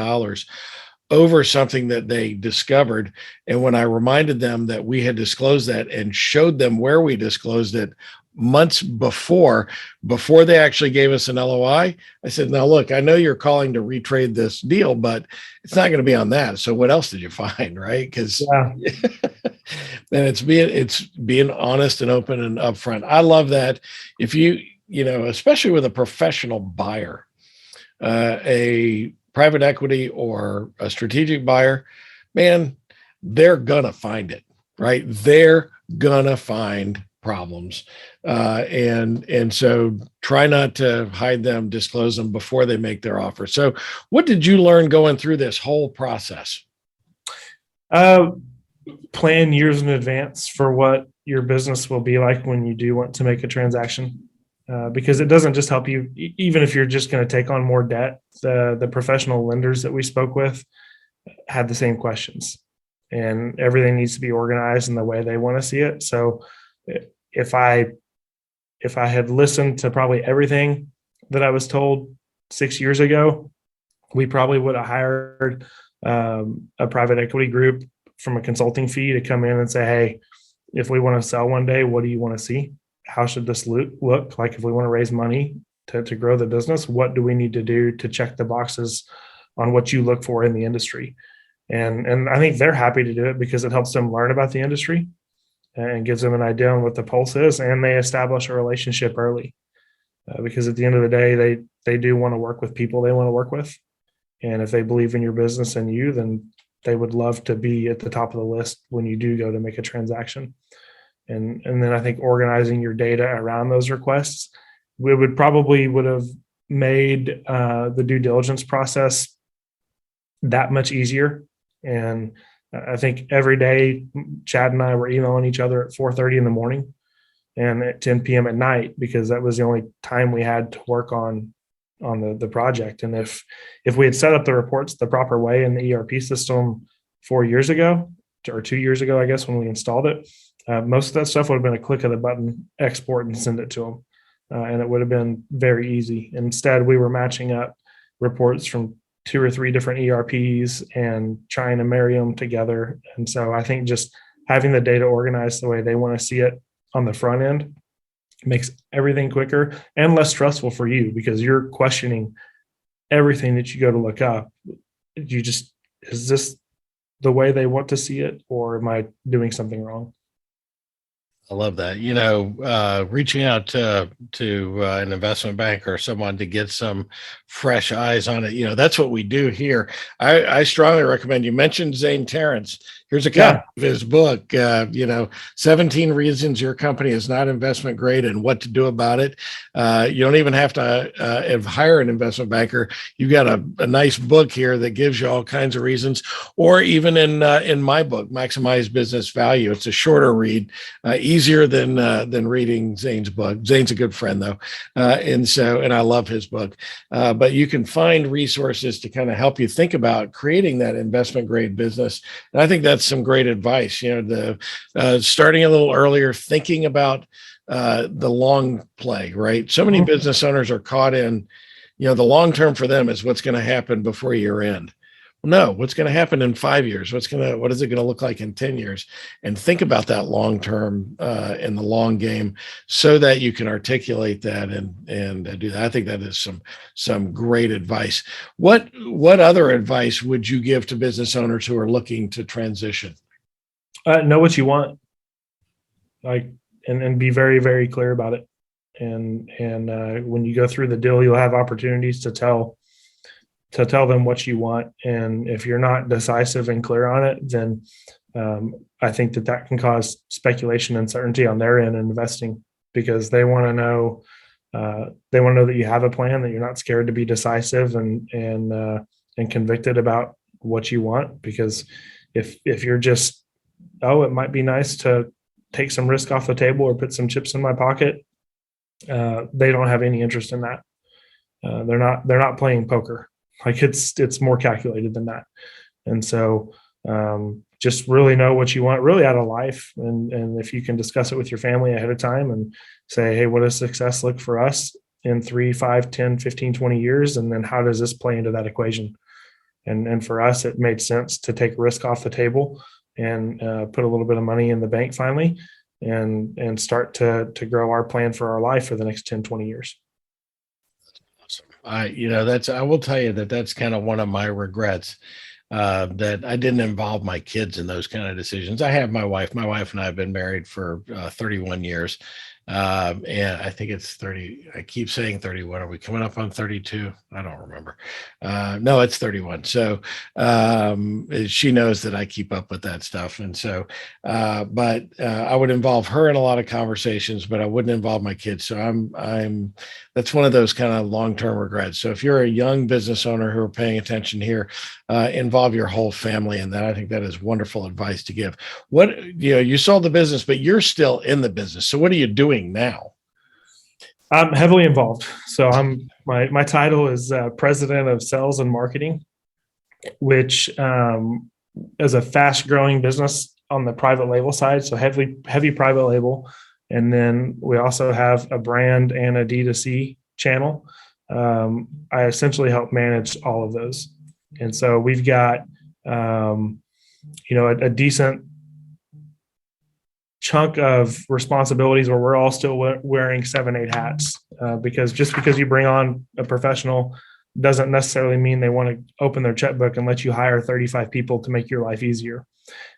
over something that they discovered. And when I reminded them that we had disclosed that and showed them where we disclosed it months before they actually gave us an LOI, I said, now look, I know you're calling to retrade this deal, but it's not going to be on that. So what else did you find? Right. Because and it's being honest and open and upfront. I love that. If especially with a professional buyer, a private equity or a strategic buyer, man, they're going to find it, right? They're going to find problems. And so try not to hide them, disclose them before they make their offer. So what did you learn going through this whole process? Plan years in advance for what your business will be like when you do want to make a transaction. Because it doesn't just help you, even if you're just going to take on more debt. The professional lenders that we spoke with had the same questions, and everything needs to be organized in the way they want to see it. So if I had listened to probably everything that I was told 6 years ago, we probably would have hired a private equity group from a consulting fee to come in and say, hey, if we want to sell one day, what do you want to see? How should this look like? If we want to raise money to grow the business, what do we need to do to check the boxes on what you look for in the industry? And I think they're happy to do it because it helps them learn about the industry and gives them an idea on what the pulse is, and they establish a relationship early. Because at the end of the day, they do want to work with people they want to work with. And if they believe in your business and you, then they would love to be at the top of the list when you do go to make a transaction. And then I think organizing your data around those requests, we would have made the due diligence process that much easier. And I think every day, Chad and I were emailing each other at 4:30 in the morning and at 10 p.m. at night, because that was the only time we had to work on the project. And if we had set up the reports the proper way in the ERP system 4 years ago, or 2 years ago, I guess, when we installed it, most of that stuff would have been a click of the button, export and send it to them. And it would have been very easy. Instead, we were matching up reports from 2 or 3 different ERPs and trying to marry them together. And so I think just having the data organized the way they want to see it on the front end makes everything quicker and less stressful for you, because you're questioning everything that you go to look up. Is this the way they want to see it, or am I doing something wrong? I love that. Reaching out to an investment banker or someone to get some fresh eyes on it. That's what we do here. I strongly recommend. You mentioned Zane Terrence. Here's a copy of his book, 17 Reasons Your Company is Not Investment Grade and What to Do About It. You don't even have to hire an investment banker. You've got a nice book here that gives you all kinds of reasons, or even in my book, Maximize Business Value. It's a shorter read, easier than reading Zane's book. Zane's a good friend, though. And I love his book. But you can find resources to kind of help you think about creating that investment grade business. And I think that's some great advice, starting a little earlier, thinking about the long play, right? So many business owners are caught in, the long term for them is what's going to happen before year end. No, what's going to happen in 5 years? What is it going to look like in 10 years? And think about that long term in the long game, so that you can articulate that and do that. I think that is some great advice. What other advice would you give to business owners who are looking to transition? Know what you want, like, and be very, very clear about it. And when you go through the deal, you'll have opportunities to tell them what you want. And if you're not decisive and clear on it, then I think that can cause speculation and uncertainty on their end in investing, because they want to know that you have a plan, that you're not scared to be decisive and convicted about what you want. Because if you're just, oh, it might be nice to take some risk off the table or put some chips in my pocket, they don't have any interest in that. They're not playing poker. Like, it's more calculated than that. And so just really know what you want really out of life. And if you can discuss it with your family ahead of time and say, hey, what does success look for us in 3, 5, 10, 15, 20 years? And then how does this play into that equation? And for us, it made sense to take risk off the table and put a little bit of money in the bank finally, and start to grow our plan for our life for the next 10, 20 years. I will tell you that's kind of one of my regrets, that I didn't involve my kids in those kind of decisions. I have my wife. My wife and I have been married for 31 years. And I think it's 30. I keep saying 31. Are we coming up on 32? I don't remember. No, it's 31. So she knows that I keep up with that stuff. And so, but I would involve her in a lot of conversations, but I wouldn't involve my kids. So that's one of those kind of long-term regrets. So if you're a young business owner who are paying attention here, involve your whole family in that. I think that is wonderful advice to give. You sold the business, but you're still in the business. So what are you doing now? I'm heavily involved. So my title is president of sales and marketing, which is a fast growing business on the private label side. So heavy private label. And then we also have a brand and a D2C channel. I essentially help manage all of those. And so we've got, a decent chunk of responsibilities where we're all still wearing 7, 8 hats, because just because you bring on a professional doesn't necessarily mean they want to open their checkbook and let you hire 35 people to make your life easier.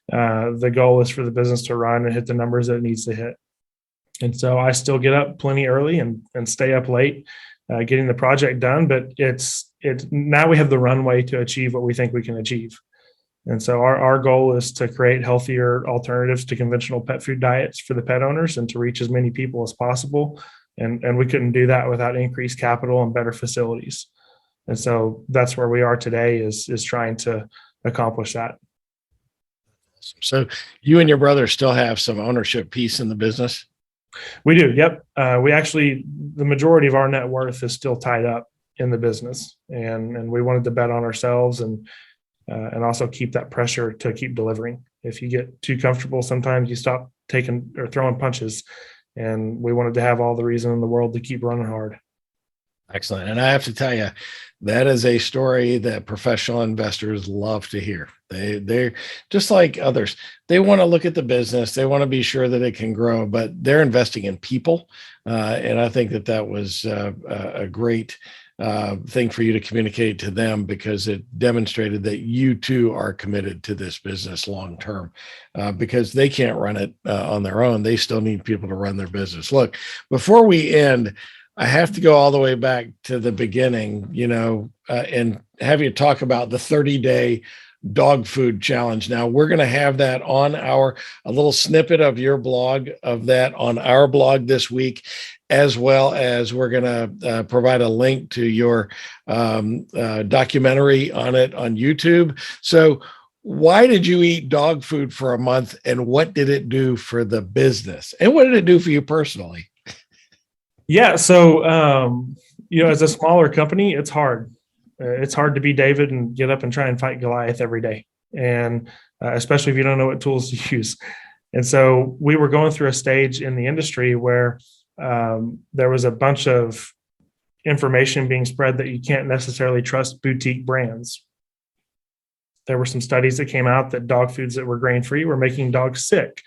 The goal is for the business to run and hit the numbers that it needs to hit. And so I still get up plenty early and stay up late, getting the project done. But it's now we have the runway to achieve what we think we can achieve. And so our goal is to create healthier alternatives to conventional pet food diets for the pet owners and to reach as many people as possible. And we couldn't do that without increased capital and better facilities. And so that's where we are today, is trying to accomplish that. So you and your brother still have some ownership piece in the business? We do. Yep. The majority of our net worth is still tied up in the business, and we wanted to bet on ourselves and also keep that pressure to keep delivering. If you get too comfortable, sometimes you stop taking or throwing punches, and we wanted to have all the reason in the world to keep running hard. Excellent. And I have to tell you, that is a story that professional investors love to hear. They're just like others. They want to look at the business. They want to be sure that it can grow, but they're investing in people. And I think that was a great thing for you to communicate to them, because it demonstrated that you too are committed to this business long term, because they can't run it on their own. They still need people to run their business. Look, before we end, I have to go all the way back to the beginning, and have you talk about the 30-day dog food challenge. Now we're going to have that on a little snippet of your blog of that on our blog this week, as well as we're going to provide a link to your documentary on it on YouTube. So why did you eat dog food for a month, and what did it do for the business, and what did it do for you personally? Yeah. So, as a smaller company, it's hard. It's hard to be David and get up and try and fight Goliath every day. And especially if you don't know what tools to use. And so we were going through a stage in the industry where there was a bunch of information being spread that you can't necessarily trust boutique brands. there were some studies that came out that dog foods that were grain-free were making dogs sick.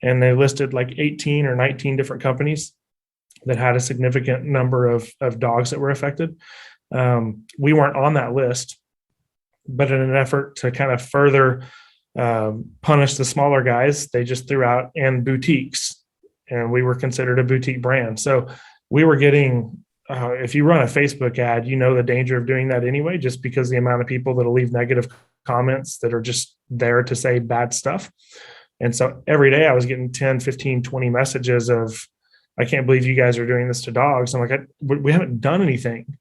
And they listed like 18 or 19 different companies that had a significant number of dogs that were affected. We weren't on that list, but in an effort to kind of further punish the smaller guys, they just threw out and boutiques, and we were considered a boutique brand. So we were getting, if you run a Facebook ad, you know the danger of doing that anyway, just because the amount of people that'll leave negative comments that are just there to say bad stuff. And so every day I was getting 10, 15, 20 messages of, I can't believe you guys are doing this to dogs. I'm like, we haven't done anything.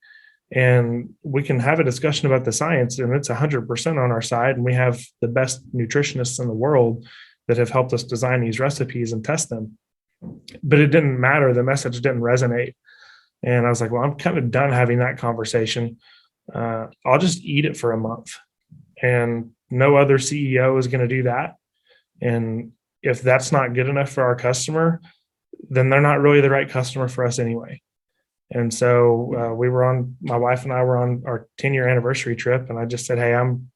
And we can have a discussion about the science, and it's 100% on our side. And we have the best nutritionists in the world that have helped us design these recipes and test them. But it didn't matter. The message didn't resonate. And I was like, well, I'm kind of done having that conversation. I'll just eat it for a month. And no other CEO is going to do that. And if that's not good enough for our customer, then they're not really the right customer for us anyway. And so my wife and I were on our 10-year anniversary trip, and I just said, hey, I'm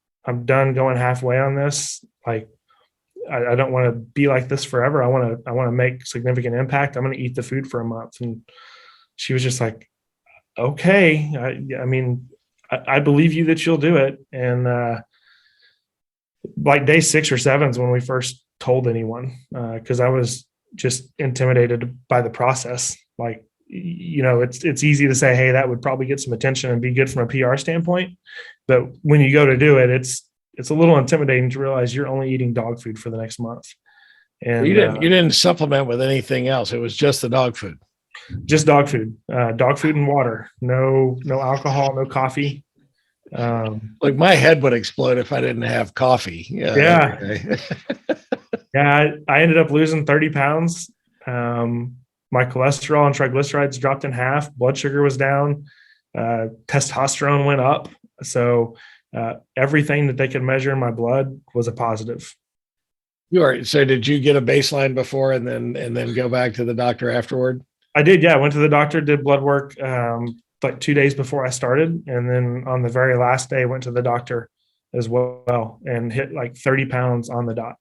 done going halfway on this. Like, I don't want to be like this forever. I want to make significant impact. I'm going to eat the food for a month. And she was just like, okay. I believe you that you'll do it. And like day 6 or 7 is when we first told anyone, because I was just intimidated by the process. Like, it's easy to say, hey, that would probably get some attention and be good from a PR standpoint. But when you go to do it, it's a little intimidating to realize you're only eating dog food for the next month. And you didn't supplement with anything else. It was just the dog food. Just dog food and water. No alcohol, no coffee. Like my head would explode if I didn't have coffee. Yeah. Yeah. I ended up losing 30 pounds. My cholesterol and triglycerides dropped in half. Blood sugar was down. Testosterone went up. So everything that they could measure in my blood was a positive. So did you get a baseline before and then go back to the doctor afterward? I did. Yeah. I went to the doctor, did blood work like 2 days before I started. And then on the very last day, went to the doctor as well and hit like 30 pounds on the dot.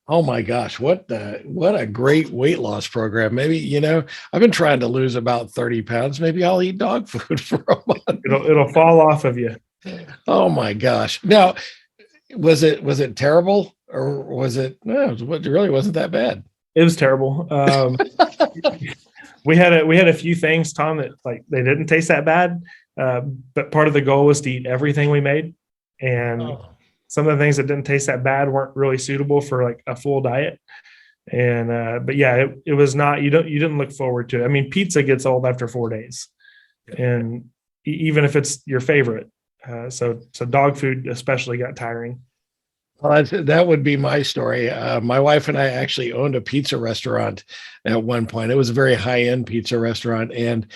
Oh my gosh, what a great weight loss program. Maybe, I've been trying to lose about 30 pounds. Maybe I'll eat dog food for a month. It'll fall off of you. Oh my gosh. Now, was it terrible, or was it, no, it really wasn't that bad? It was terrible. We had a few things, Tom, that like they didn't taste that bad. But part of the goal was to eat everything we made. And some of the things that didn't taste that bad weren't really suitable for like a full diet. And, but yeah, it was not, you didn't look forward to it. I mean, pizza gets old after 4 days, and even if it's your favorite. So dog food especially got tiring. Well, that would be my story. My wife and I actually owned a pizza restaurant at one point. It was a very high-end pizza restaurant, and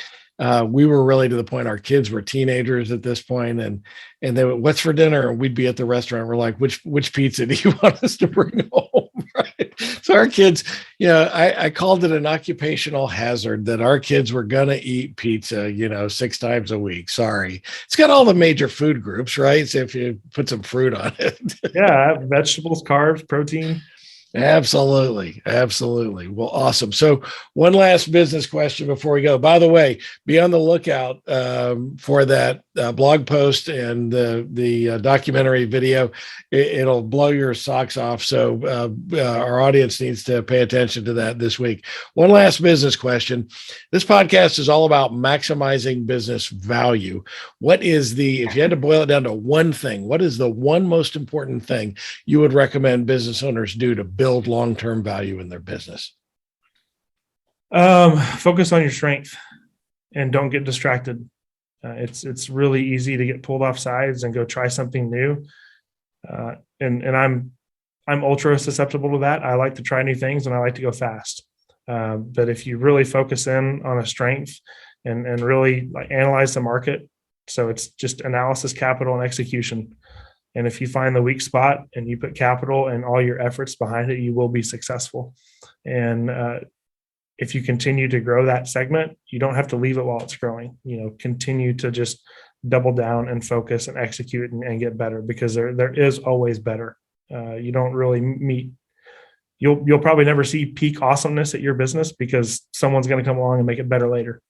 we were really to the point our kids were teenagers at this point, and they would, what's for dinner? And we'd be at the restaurant. We're like, which pizza do you want us to bring home? Right. So our kids, I called it an occupational hazard that our kids were going to eat pizza, 6 times a week. Sorry. It's got all the major food groups, right? So if you put some fruit on it. Yeah. Vegetables, carbs, protein. Absolutely. Well, awesome. So one last business question before we go. By the way, be on the lookout for that blog post and the documentary video. It'll blow your socks off. So our audience needs to pay attention to that this week. One last business question. This podcast is all about maximizing business value. If you had to boil it down to one thing, what is the one most important thing you would recommend business owners do to build long-term value in their business? Focus on your strength and don't get distracted. It's really easy to get pulled off sides and go try something new. And I'm ultra susceptible to that. I like to try new things and I like to go fast. But if you really focus in on a strength and really like analyze the market, so it's just analysis, capital, and execution. And if you find the weak spot and you put capital and all your efforts behind it, you will be successful. And if you continue to grow that segment, you don't have to leave it while it's growing. Continue to just double down and focus and execute and get better, because there is always better. You don't really meet. You'll probably never see peak awesomeness at your business, because someone's going to come along and make it better later.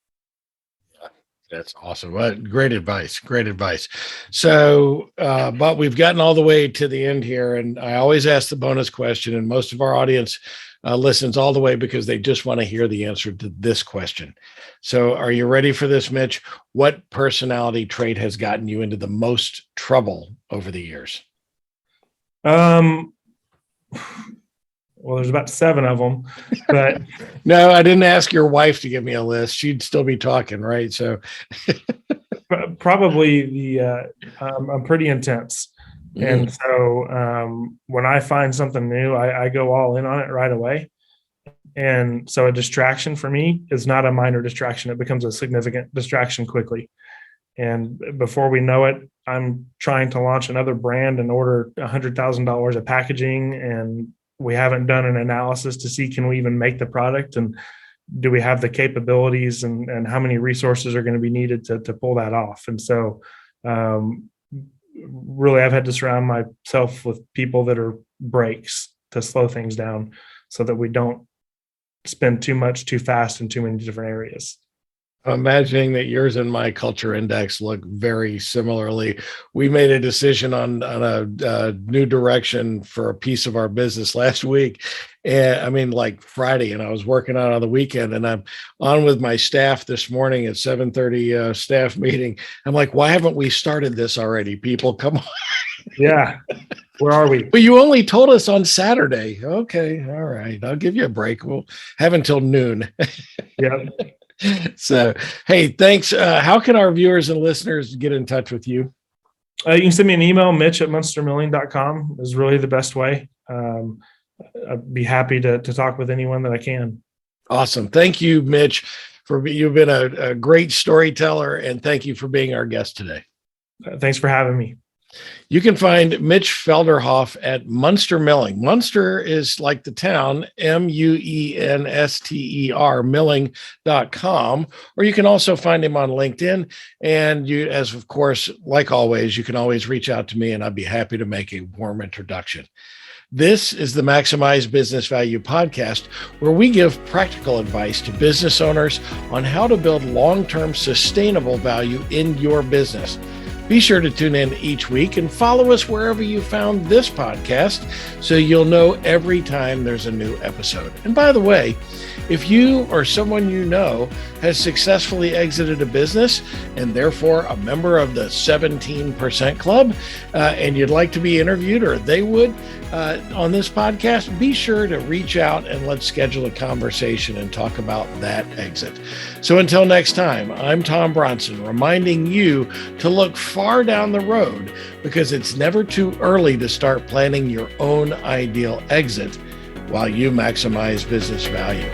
That's awesome. Well, great advice. Great advice. So, but we've gotten all the way to the end here, and I always ask the bonus question, and most of our audience listens all the way because they just want to hear the answer to this question. So are you ready for this, Mitch? What personality trait has gotten you into the most trouble over the years? Well, there's about 7 of them, but no, I didn't ask your wife to give me a list. She'd still be talking, right? So probably I'm pretty intense. And so when I find something new, I go all in on it right away. And so a distraction for me is not a minor distraction. It becomes a significant distraction quickly. And before we know it, I'm trying to launch another brand and order $100,000 of packaging, and we haven't done an analysis to see, can we even make the product, and do we have the capabilities, and how many resources are going to be needed to pull that off. And so really, I've had to surround myself with people that are brakes to slow things down, so that we don't spend too much too fast in too many different areas. I'm imagining that yours and my culture index look very similarly. We made a decision on a new direction for a piece of our business last week. And I mean, like Friday, and I was working on the weekend, and I'm on with my staff this morning at 7:30 staff meeting. I'm like, why haven't we started this already? People, come on. Yeah. Where are we? Well, you only told us on Saturday. Okay. All right. I'll give you a break. We'll have until noon. Yeah. So, hey, thanks. How can our viewers and listeners get in touch with you? You can send me an email, mitch@muenstermilling.com is really the best way. I'd be happy to talk with anyone that I can. Awesome. Thank you, Mitch, you've been a great storyteller, and thank you for being our guest today. Thanks for having me. You can find Mitch Felderhoff at Muenster Milling. Muenster is like the town, Muenster, milling.com, or you can also find him on LinkedIn. And you, as of course, like always, you can always reach out to me, and I'd be happy to make a warm introduction. This is the Maximize Business Value podcast, where we give practical advice to business owners on how to build long-term sustainable value in your business. Be sure to tune in each week and follow us wherever you found this podcast, so you'll know every time there's a new episode. And by the way, if you or someone you know has successfully exited a business and therefore a member of the 17% Club, and you'd like to be interviewed, or they would, on this podcast, be sure to reach out and let's schedule a conversation and talk about that exit. So until next time, I'm Tom Bronson, reminding you to look far down the road, because it's never too early to start planning your own ideal exit while you maximize business value.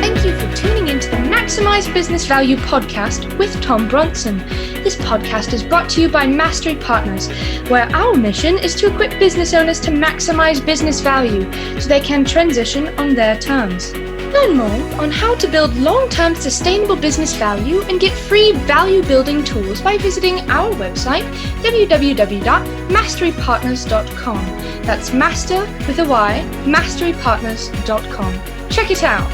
Thank you for tuning into the Maximize Business Value podcast with Tom Bronson. This podcast is brought to you by Mastery Partners, where our mission is to equip business owners to maximize business value so they can transition on their terms. Learn more on how to build long-term sustainable business value and get free value-building tools by visiting our website, www.masterypartners.com. That's master with a Y, masterypartners.com. Check it out.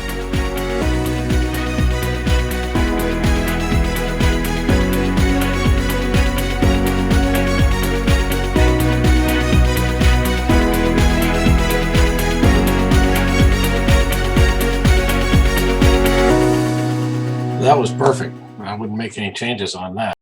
That was perfect. I wouldn't make any changes on that.